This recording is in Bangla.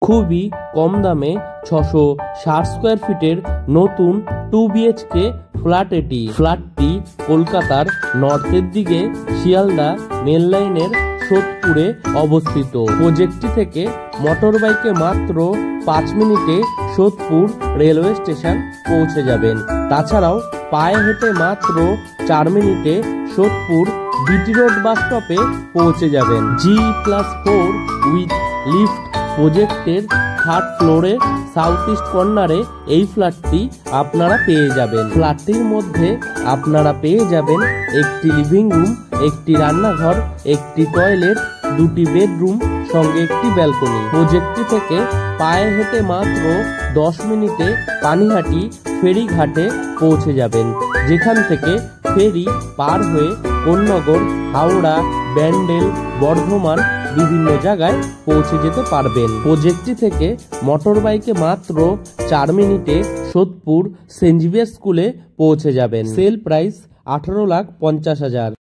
খুবই কম দামে 660 স্কোয়ার ফিটের নতুন 2 BHK ফ্ল্যাট এটি। ফ্ল্যাটটি কলকাতার নর্থের দিকে শিয়ালদা মেন লাইনের সোদপুরে অবস্থিত। প্রজেক্টটি থেকে মোটর বাইকে মাত্র 5 মিনিটে সোদপুর রেলওয়ে স্টেশন পৌঁছে যাবেন। তাছাড়াও পায়ে হেঁটে মাত্র 4 মিনিটে সোদপুর বিটি রোড বাস স্টপে পৌঁছে যাবেন। G+4 উইথ লিফট প্রজেক্টের 3rd ফ্লোরে সাউথ ইস্ট কর্নারে এই ফ্ল্যাটটি আপনারা পেয়ে যাবেন। ফ্ল্যাটটির মধ্যে আপনারা পেয়ে যাবেন একটি লিভিং রুম, একটি রান্নাঘর, একটি টয়লেট, 2টি বেডরুম সঙ্গে একটি ব্যালকনি। প্রজেক্টটি থেকে পায়ে হেঁটে মাত্র 10 মিনিটে পানিহাটি ফেরিঘাটে পৌঁছে যাবেন, যেখান থেকে ফেরি পার হয়ে কোন্নগর, হাওড়া, ব্যান্ডেল, বর্ধমান বিভিন্ন জায়গায় পৌঁছে যেতে পারবেন। প্রজেক্টটি থেকে মোটর বাইকে মাত্র 4 মিনিটে সোদপুর সেন্ট জেভিয়ার স্কুলে পৌঁছে যাবেন। Sale price 18,50,000।